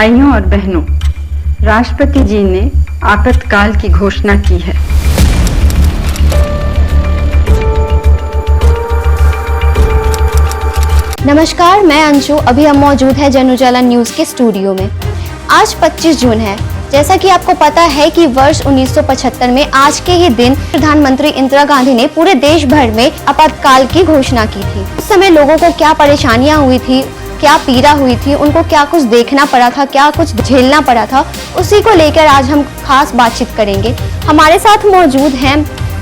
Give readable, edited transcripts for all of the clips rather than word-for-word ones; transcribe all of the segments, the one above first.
भाइयों और बहनों, राष्ट्रपति जी ने आपातकाल की घोषणा की है। नमस्कार, मैं अंशु। अभी हम मौजूद है जन उजाला न्यूज के स्टूडियो में। आज 25 जून है। जैसा कि आपको पता है कि वर्ष 1975 में आज के ही दिन प्रधानमंत्री इंदिरा गांधी ने पूरे देश भर में आपातकाल की घोषणा की थी। उस समय लोगों को क्या परेशानियां हुई थी, क्या पीड़ा हुई थी, उनको क्या कुछ देखना पड़ा था, क्या कुछ झेलना पड़ा था, उसी को लेकर आज हम खास बातचीत करेंगे। हमारे साथ मौजूद हैं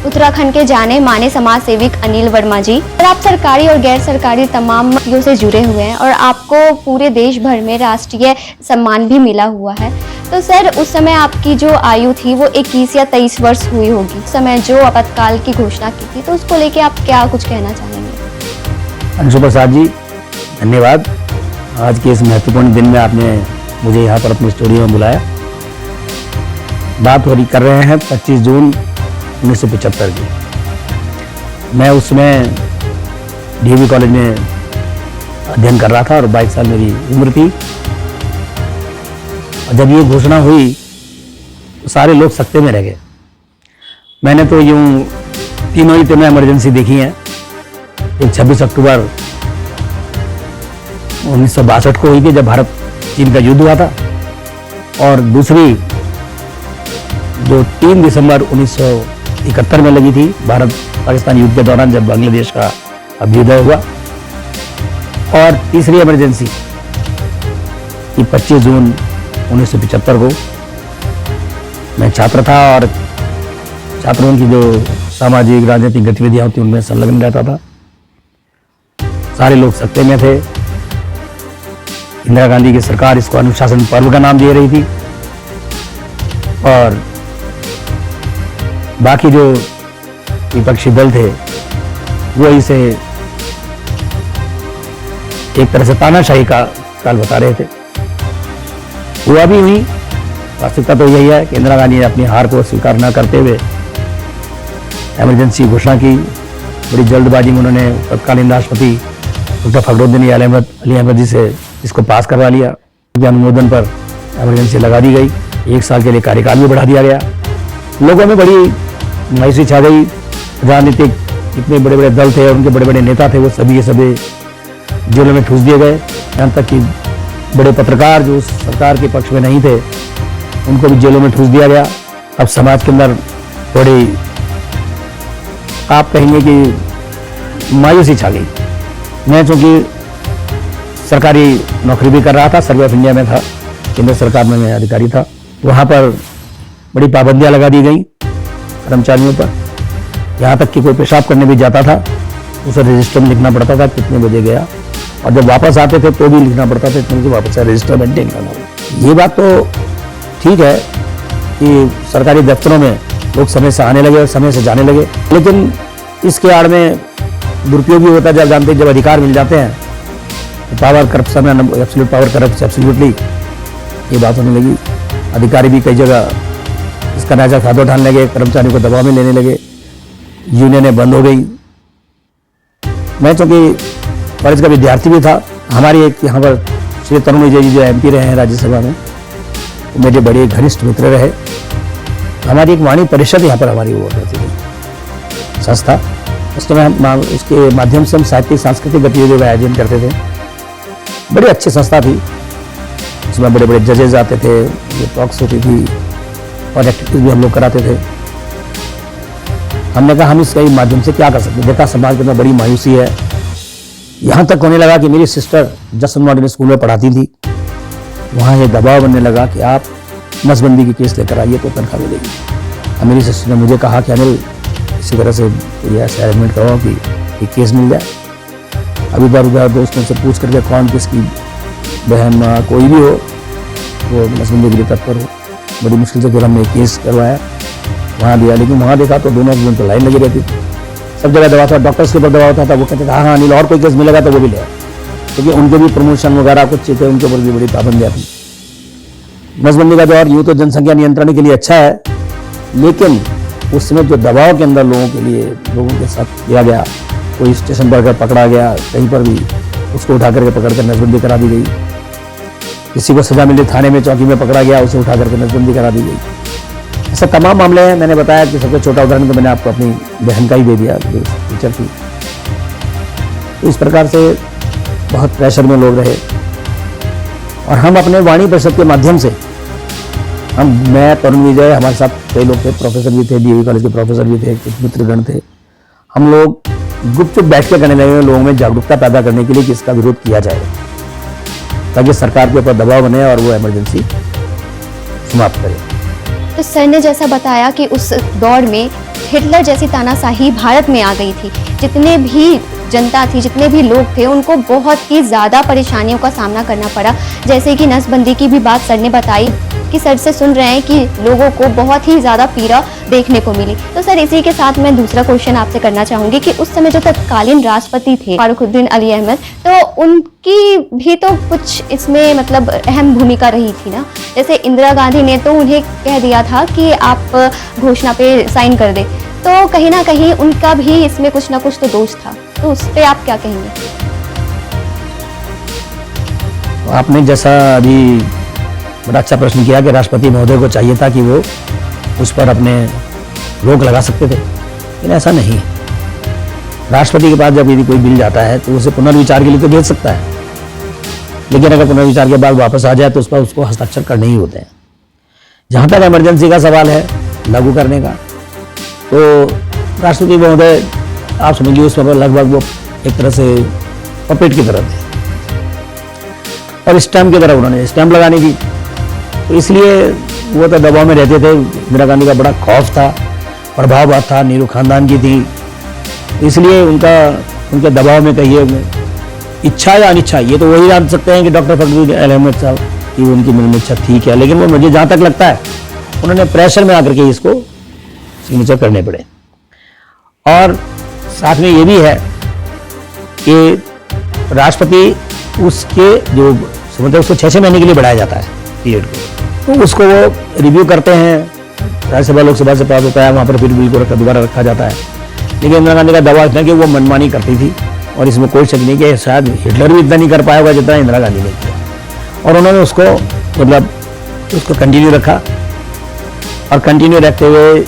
उत्तराखंड के जाने माने समाज सेविक अनिल वर्मा जी। और आप सरकारी और गैर सरकारी तमाम नौकरियों से जुड़े हुए हैं और आपको पूरे देश भर में राष्ट्रीय सम्मान भी मिला हुआ है। तो सर, उस समय आपकी जो आयु थी वो 21 या 23 वर्ष हुई होगी। उस समय जो आपातकाल की घोषणा की थी, तो उसको लेके आप क्या कुछ कहना चाहेंगे? अंशु प्रसाद जी, धन्यवाद। आज के इस महत्वपूर्ण दिन में आपने मुझे यहाँ पर अपने स्टूडियो में बुलाया। बात कर रहे हैं 25 जून 1975 की। मैं उसमें डीएवी कॉलेज में अध्ययन कर रहा था और 22 साल मेरी उम्र थी। और जब ये घोषणा हुई तो सारे लोग सकते में रह गए। मैंने तो यूं तीनों ही इमरजेंसी देखी हैं। एक 26 अक्टूबर 1962 को हुई थी, जब भारत चीन का युद्ध हुआ था, और दूसरी जो 3 दिसंबर 1971 में लगी थी, भारत पाकिस्तान युद्ध के दौरान, जब बांग्लादेश का अभ्युदय हुआ। और तीसरी इमरजेंसी कि 25 जून 1975 को मैं छात्र था और छात्रों की जो सामाजिक राजनीतिक गतिविधियां होती उनमें संलग्न रहता था। सारे लोग सत्ते में थे। इंदिरा गांधी की सरकार इसको अनुशासन पर्व का नाम दे रही थी और बाकी जो विपक्षी दल थे वो इसे एक तरह से तानाशाही का काल बता रहे थे। हुआ भी हुई। वास्तविकता तो यही है कि इंदिरा गांधी ने अपनी हार को स्वीकार न करते हुए इमरजेंसी घोषणा की। बड़ी जल्दबाजी में उन्होंने तत्कालीन राष्ट्रपति डॉक्टर फखरुद्दीन अली अहमद जी से इसको पास करवा लिया। अनुमोदन पर इमरजेंसी लगा दी गई। 1 साल के लिए कार्यकाल भी बढ़ा दिया गया। लोगों में बड़ी मायूसी छा गई। राजनीतिक इतने बड़े बड़े दल थे और उनके बड़े बड़े नेता थे, वो सभी के सभी जेलों में ठूस दिए गए। यहाँ तक कि बड़े पत्रकार जो उस सरकार के पक्ष में नहीं थे, उनको भी जेलों में ठूस दिया गया। अब समाज के अंदर थोड़ी, आप कहेंगे कि मायूसी छा गई। मैं चूंकि सरकारी नौकरी भी कर रहा था, सर्वे ऑफ इंडिया में था, केंद्र सरकार में मैं अधिकारी था। वहाँ पर बड़ी पाबंदियां लगा दी गई कर्मचारियों पर। यहाँ तक कि कोई पेशाब करने भी जाता था, उसे रजिस्टर में लिखना पड़ता था कितने बजे गया, और जब वापस आते थे तो भी लिखना पड़ता था इतने बजे वापस आए, रजिस्टर मेंटेन करना। ये बात तो ठीक है कि सरकारी दफ्तरों में लोग समय से आने लगे और समय से जाने लगे, लेकिन इसके आड़ में दुरुपयोग भी होता है। जब जानते, जब अधिकार मिल जाते हैं तो power corruption, absolute power corrupt absolutely, ये बात होने लगी। अधिकारी भी कई जगह इसका नैजा फायदा उठाने लगे, कर्मचारियों को दबाव में लेने लगे, यूनियनें बंद हो गई। मैं चूंकि कॉलेज का विद्यार्थी भी था। हमारी एक यहाँ पर श्री तरुण विजय जी जो MP रहे हैं राज्यसभा में, वो मेरे बड़े घनिष्ठ मित्र रहे। हमारी एक वाणी परिषद यहाँ पर हमारी हुआ करती थी संस्था। उसके उसके माध्यम से हम साहित्यिक सांस्कृतिक गतिविधियों का आयोजन करते थे। बड़ी अच्छी संस्था थी। उसमें बड़े बड़े जजेज आते थे, ये टॉक्स होती थी और एक्टिविटीज भी हम लोग कराते थे। हमने कहा हम इसके माध्यम से क्या कर सकते हैं। देखा समाज के अंदर बड़ी मायूसी है। यहाँ तक होने लगा कि मेरी सिस्टर जसन मॉडर्न स्कूल में पढ़ाती थी, वहाँ ये दबाव बनने लगा कि आप नसबंदी की केस लेकर आइए तो तनख्वाह मिलेगी। अब मेरी सिस्टर ने मुझे कहा कि अनिल, इसी तरह से ये ऐसा अरेंजमेंट करवाओ कि एक केस मिल जाए। अभी इधर उधर दोस्तों से पूछ करके कौन किसकी बहन माँ कोई भी हो वो नसबंदी के लिए तत्पर हो। बड़ी मुश्किल से फिर हमने केस करवाया, वहाँ दिया। लेकिन वहाँ देखा तो दोनों दिन तो लाइन लगी रहती थी। सब जगह दवा था, डॉक्टर्स के ऊपर दवा होता था। वो कहते थे हाँ अनिल, और कोई केस मिलेगा तो वो भी ले, क्योंकि उनके भी प्रमोशन वगैरह कुछ चीज़ें, उनके ऊपर भी बड़ी पाबंदियाँ थी। नसबंदी का दौर यूँ तो जनसंख्या नियंत्रण के लिए अच्छा है, लेकिन उस समय जो दबाव के अंदर लोगों के साथ किया गया, कोई स्टेशन पर पकड़ा गया, कहीं पर भी उसको उठा करके पकड़ कर नसबंदी करा दी गई। किसी को सजा मिली, थाने में चौकी में पकड़ा गया, उसे उठा करके नसबंदी करा दी गई। ऐसे तमाम मामले हैं। मैंने बताया कि सबसे छोटा उदाहरण तो मैंने आपको अपनी बहन का ही दे दिया, जो टीचर थी। तो इस प्रकार से बहुत प्रेशर में लोग रहे, और हम अपने वाणी परिषद के माध्यम से, मैं, तरुण विजय, हमारे साथ कई लोग थे, प्रोफेसर भी थे, डीएवी कॉलेज के प्रोफेसर भी थे, कुछ मित्रगण थे। हम लोग गुपचुप बैठ के करने लगे, लोगों में जागरूकता पैदा करने के लिए कि इसका विरोध किया जाए, ताकि सरकार के ऊपर दबाव बने और वो इमरजेंसी समाप्त करे। तो सर ने जैसा बताया कि उस दौर में हिटलर जैसी तानाशाही भारत में आ गई थी। जितने भी जनता थी, जितने भी लोग थे, उनको बहुत ही ज़्यादा परेशानियों का सामना करना पड़ा। जैसे कि नसबंदी की भी बात सर ने बताई कि सर से सुन रहे हैं कि लोगों को बहुत ही ज़्यादा पीड़ा देखने को मिली। तो सर इसी के साथ मैं दूसरा क्वेश्चन आपसे करना चाहूँगी कि उस समय जो तत्कालीन राष्ट्रपति थे फारुखुद्दीन अली अहमद, तो उनकी भी तो कुछ इसमें मतलब अहम भूमिका रही थी ना। जैसे इंदिरा गांधी ने तो उन्हें कह दिया था कि आप घोषणा पे साइन कर दे, तो कहीं ना कहीं उनका भी इसमें कुछ ना कुछ तो दोष था। तो उस पर आप क्या कहेंगे? आपने जैसा अभी बड़ा अच्छा प्रश्न किया कि राष्ट्रपति महोदय को चाहिए था कि वो उस पर अपने रोक लगा सकते थे, लेकिन ऐसा नहीं है। राष्ट्रपति के पास जब यदि कोई बिल जाता है तो उसे पुनर्विचार के लिए तो भेज सकता है, लेकिन अगर पुनर्विचार के बाद वापस आ जाए तो उस पर उसको हस्ताक्षर करने ही होते हैं। जहां तक इमरजेंसी का सवाल है लागू करने का, तो राष्ट्रपति महोदय आप समझिए उस पर लगभग वो एक तरह से पपेट की तरह थे, और स्टैम्प की तरह उन्होंने स्टैम्प लगानी थी। तो इसलिए वो तो दबाव में रहते थे। इंदिरा गांधी का बड़ा खौफ था, प्रभाव बहुत था, नेहरू खानदान की थी, इसलिए उनके दबाव में कहिए इच्छा या अनिच्छा, ये तो वही जान सकते हैं कि डॉक्टर फखरुद्दीन अहमद साहब की उनकी मन में इच्छा थी क्या, लेकिन वो मुझे जहाँ तक लगता है उन्होंने प्रेशर में आकर के इसको सिग्नेचर करने पड़े। और साथ में ये भी है कि राष्ट्रपति उसके जो मतलब उसको 6-6 महीने के लिए बढ़ाया जाता है पीरियड को, तो उसको वो रिव्यू करते हैं, राज्यसभा लोकसभा से पास होता है, वहाँ पर फिर बिल को दोबारा रखा जाता है। लेकिन इंदिरा गांधी का दबाव इतना कि वो मनमानी करती थी, और इसमें कोई शक नहीं कि शायद हिटलर भी इतना नहीं कर पाया होगा जितना इंदिरा गांधी ने किया। और उन्होंने उसको मतलब उसको कंटिन्यू रखा, और कंटिन्यू रखते हुए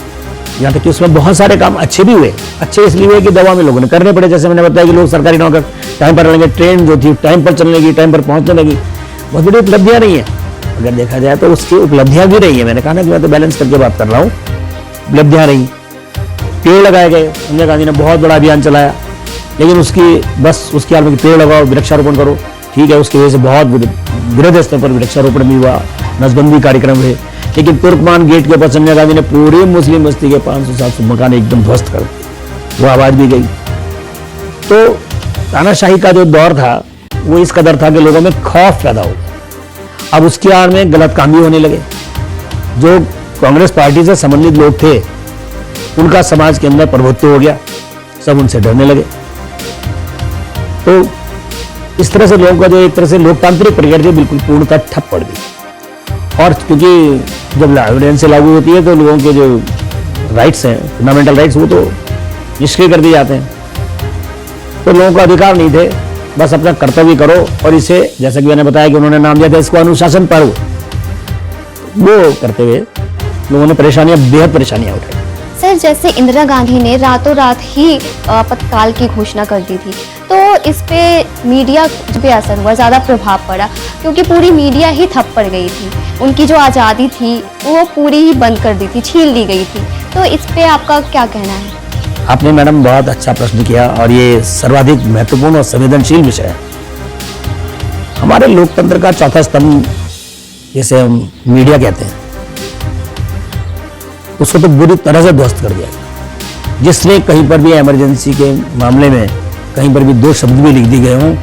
यहाँ तक कि उसमें बहुत सारे काम अच्छे भी हुए। अच्छे इसलिए हुए कि दबाव में लोगों ने करने पड़े। जैसे मैंने बताया कि लोग सरकारी नौकर टाइम पर लगे, ट्रेन जो थी टाइम पर चलने लगी, टाइम पर पहुंचने लगी। बहुत बड़ी उपलब्धियां रही हैं अगर देखा जाए तो, उसकी उपलब्धियां भी रही है। मैंने कहा ना कि मैं तो बैलेंस करके बात कर रहा हूँ। उपलब्धियां रही, पेड़ लगाए गए, इंदिरा गांधी ने बहुत बड़ा अभियान चलाया, लेकिन उसकी हाल में पेड़ लगाओ, वृक्षारोपण करो, ठीक है, उसकी वजह से बहुत वृहद स्तर पर वृक्षारोपण भी हुआ, नसबंदी कार्यक्रम हुए। लेकिन तुर्कमान गेट के ऊपर सोनिया गांधी ने पूरी मुस्लिम बस्ती के 500-700 मकान एकदम ध्वस्त कर दिए, वो आवाज भी गई। तो तानाशाही का जो दौर था वो इस कदर था कि लोगों में खौफ पैदा हो गया। अब उसकी आड़ में गलत काम भी होने लगे। जो कांग्रेस पार्टी से संबंधित लोग थे उनका समाज के अंदर प्रभुत्व हो गया, सब उनसे डरने लगे। तो इस तरह से लोगों का जो एक तरह से लोकतांत्रिक प्रक्रिया थी बिल्कुल पूर्णतः ठप पड़ गई। और क्योंकि जब एविडेंस लागू होती है तो लोगों के जो राइट्स हैं, फंडामेंटल राइट्स, वो तो निष्क्रिय कर दिए जाते हैं। तो लोगों को अधिकार नहीं थे, बस अपना कर्तव्य करो। और इसे जैसा कि मैंने बताया कि उन्होंने नाम दिया था इसको अनुशासन पर्व, वो करते हुए लोगों ने बेहद परेशानियां उठाई। सर जैसे इंदिरा गांधी ने रातों रात ही आपातकाल की घोषणा कर दी थी, तो इस पे मीडिया पे असर हुआ, ज़्यादा प्रभाव पड़ा, क्योंकि पूरी मीडिया ही ठप पड़ गई थी। उनकी जो आज़ादी थी वो पूरी ही बंद कर दी थी, छीन ली गई थी। तो इस पे आपका क्या कहना है? आपने मैडम बहुत अच्छा प्रश्न किया, और ये सर्वाधिक महत्वपूर्ण और संवेदनशील विषय है। हमारे लोकतंत्र का चौथा स्तंभ जिसे हम मीडिया कहते हैं, उसको तो बुरी तरह से ध्वस्त कर दिया गया। जिसने कहीं पर भी इमरजेंसी के मामले में कहीं पर भी 2 शब्द भी लिख दिए गए हों,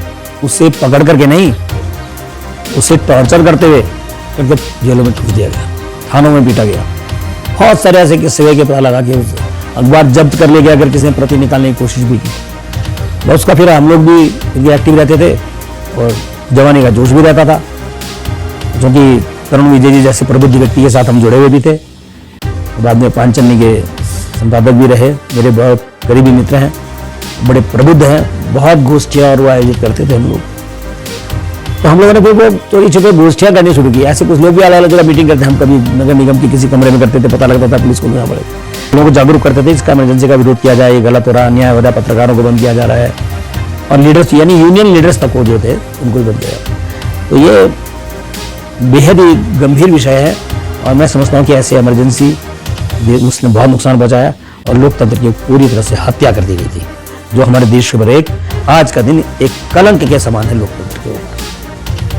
उसे पकड़ करके नहीं, उसे टॉर्चर करते हुए जेलों में ठूस दिया गया, थानों में पीटा गया। बहुत सारे ऐसे किस्से के पता लगा कि अखबार जब्त कर ले गया अगर किसी ने प्रति निकालने की कोशिश भी की। उसका फिर हम लोग भी एक्टिव रहते थे और जवानी का जोश भी रहता था, क्योंकि तरुण विजय जी जैसे प्रबुद्ध व्यक्ति के साथ हम जुड़े हुए भी थे। बाद में पांचजन्य के संपादक भी रहे, मेरे बहुत करीबी मित्र हैं, बड़े प्रबुद्ध हैं, बहुत गोष्ठियां और वो आयोजित करते थे हम लोग। तो हम लोगों ने फिर वो चोरी छुपे गोष्ठियां करनी शुरू की। ऐसे कुछ लोग भी अलग अलग जगह मीटिंग करते हैं, हम कभी नगर निगम की किसी कमरे में करते थे, पता लगता था पुलिस को यहाँ पड़े, लोगों को जागरूक करते थे इसका इमरजेंसी का विरोध किया जाए, ये गलत हो रहा है, अन्याय हो रहा है, पत्रकारों को बंद किया जा रहा है, और लीडर्स यानी यूनियन लीडर्स तक वो जो थे उनको भी बंद किया। तो ये बेहद ही गंभीर विषय है और मैं समझता हूँ कि ऐसे इमरजेंसी उसने बहुत नुकसान पहुंचाया और लोकतंत्र की पूरी तरह से हत्या कर दी गई थी, जो हमारे देश के ऊपर एक आज का दिन एक कलंक के समान है लोकतंत्र के ऊपर।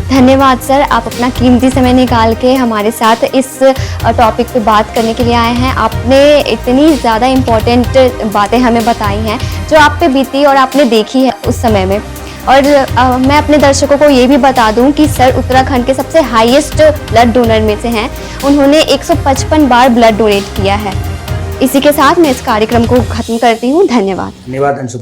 धन्यवाद सर, आप अपना कीमती समय निकाल के हमारे साथ इस टॉपिक पे बात करने के लिए आए हैं। आपने इतनी ज़्यादा इम्पोर्टेंट बातें हमें बताई हैं जो आप पे बीती और आपने देखी है उस समय में। और मैं अपने दर्शकों को ये भी बता दूं कि सर उत्तराखंड के सबसे हाईएस्ट ब्लड डोनर में से हैं। उन्होंने 155 बार ब्लड डोनेट किया है। इसी के साथ मैं इस कार्यक्रम को खत्म करती हूँ। धन्यवाद। धन्यवाद अंशु।